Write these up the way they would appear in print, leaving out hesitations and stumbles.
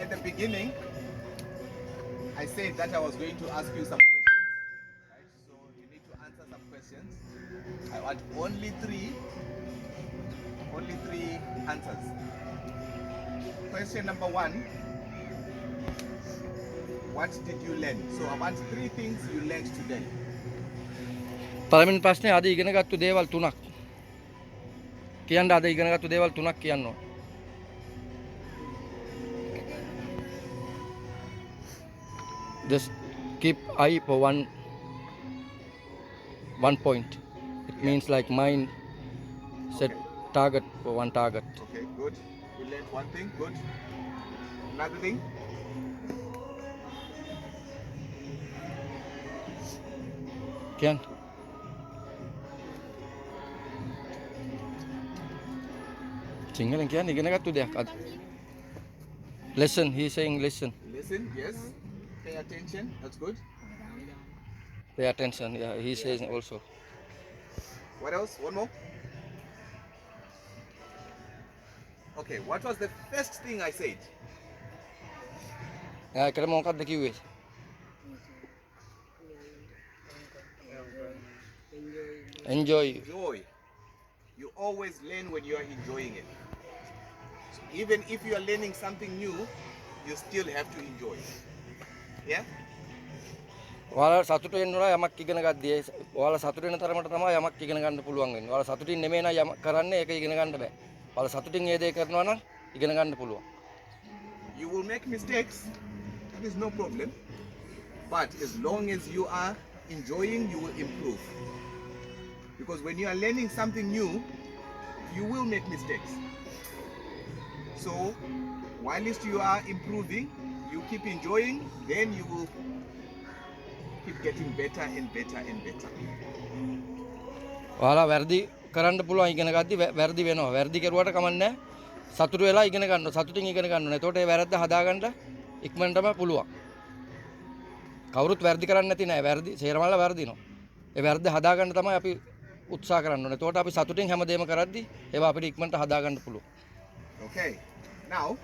at the beginning, I said that I was going to ask you some questions. Right? So you need to answer some questions. I want only three answers. Question number one, what did you learn? So I want three things you learned today. පළවෙනි ප්‍රශ්නේ අද ඉගෙනගත්තු දේවල් තුනක්. කියන්න අද ඉගෙනගත්තු දේවල් තුනක් කියන්න ඕන. Just keep eye for one point. It means like mind set target for one target. Okay, good. You learned one thing, good. Another thing? කියන්න. සිංහලෙන් කියන්නේ ඉගෙනගත්තු දෙයක් අද. Lesson, he is saying listen. Listen, yes. Pay attention, that's good. Pay attention. Yeah, he says also. What else? One more? Okay, what was the first thing I said? ඒකට මොකක්ද කිව්වේ? Enjoy. Enjoy. You always learn when you are enjoying it. So even if you are learning something new, you still have to enjoy it. Yeah? ඔයාලා සතුට වෙන්න ඕන යමක් ඉගෙන ගද්දී ඔයාලා සතුට වෙන තරමට තමයි යමක් ඉගෙන ගන්න පුළුවන් වෙන්නේ. ඔයාලා සතුටින් නෙමෙයි නම් යමක් කරන්නේ ඒක ඉගෙන ගන්න බෑ. ඔයාලා සතුටින් ඒ දේ කරනවා නම් ඉගෙන ගන්න පුළුවන්. You will make mistakes. That is no problem. But as long as you are enjoying, you will improve. Because when you are learning something new, you will make mistakes. So, whilst you are improving, you keep enjoying, then you will keep getting better and better and better. ඔයාලා වැරදි කරන්න පුළුවන් ඉගෙන ගද්දී වැරදි වෙනවා. වැරදි කරුවට කමන්නේ සතුට වෙලා ඉගෙන ගන්න. සතුටින් ඉගෙන ගන්න ඕනේ. එතකොට ඒ වැරද්ද හදාගන්න ඉක්මනටම පුළුවන්. කවුරුත් වැරදි කරන්නේ නැති නෑ. වැරදි සේරමල්ල වැරදිනවා. ඒ වැරද්ද හදාගන්න තමයි අපි උත්සාහ කරන්න ඕනේ. එතකොට අපි සතුටින් හැමදේම කරද්දී ඒවා අපිට ඉක්මනට හදාගන්න පුළුවන්. Okay. Now,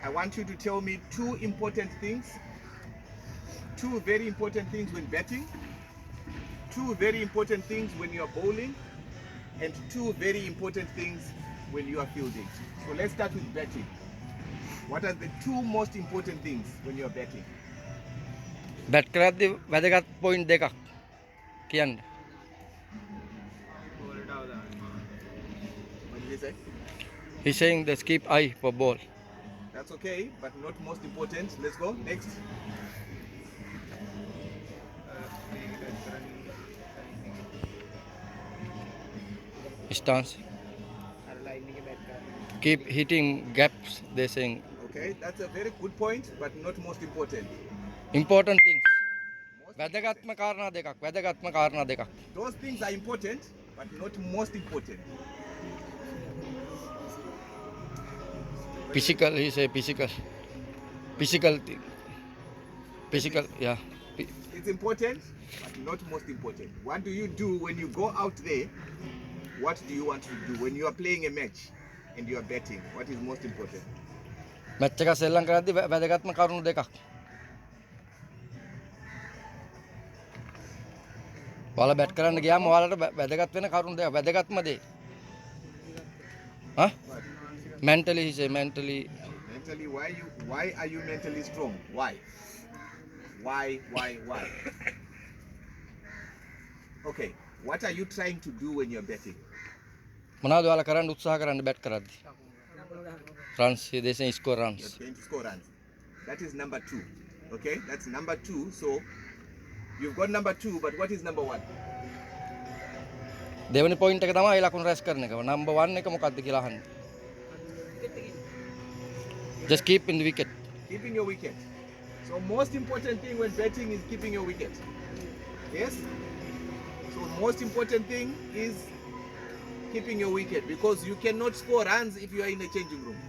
I want you to tell me two important things. Two very important things when betting. Two very important things when you are bowling. And two very important things when you are fielding. So let's start with betting. What are the two most important things when you are betting? Bat කරද්දී වැදගත් point දෙකක් කියන්න. What did he say? He's saying just keep eye for ball. That's okay, but not most important. Let's go. Next. Stance. Keep hitting gaps, they're saying. Okay, that's a very good point, but not most important. Important things. Most වැදගත්ම කාරණා දෙකක්. වැදගත්ම කාරණා දෙකක්. Those things are important, but not most important. Physical, he say physical. Physical thing. Physical, yeah. It's important, but not most important. What do you do when you go out there? What do you want to do when you are playing a match and you are betting? What is most important? Match එක සෙල්ලම් කරද්දී වැදගත්ම කරුණු දෙකක්. ඔයාලා bat කරන්න ගියාම ඔයාලට වැදගත් වෙන කරුණු දෙක වැදගත්ම දේ. හා? Mentally, he say mentally. Mentally, why are you mentally strong? Why? Why? Okay, what are you trying to do when you're betting? මොනවද ඔයාලා කරන්න උත්සාහ කරන්න බැට් කරද්දී? Runs, they say score runs. You're going to score runs. That is number 2. Okay, that's number 2. So you've got number 2, but what is number 1? දෙවෙනි point එක තමයි ලකුණු රැස් කරන එක. නම්බර් 1 එක මොකක්ද කියලා අහන්නේ. Just keep in the wicket. Keeping your wicket. So most important thing when betting is keeping your wicket. Yes? So most important thing is keeping your wicket because you cannot score runs if you are in a changing room.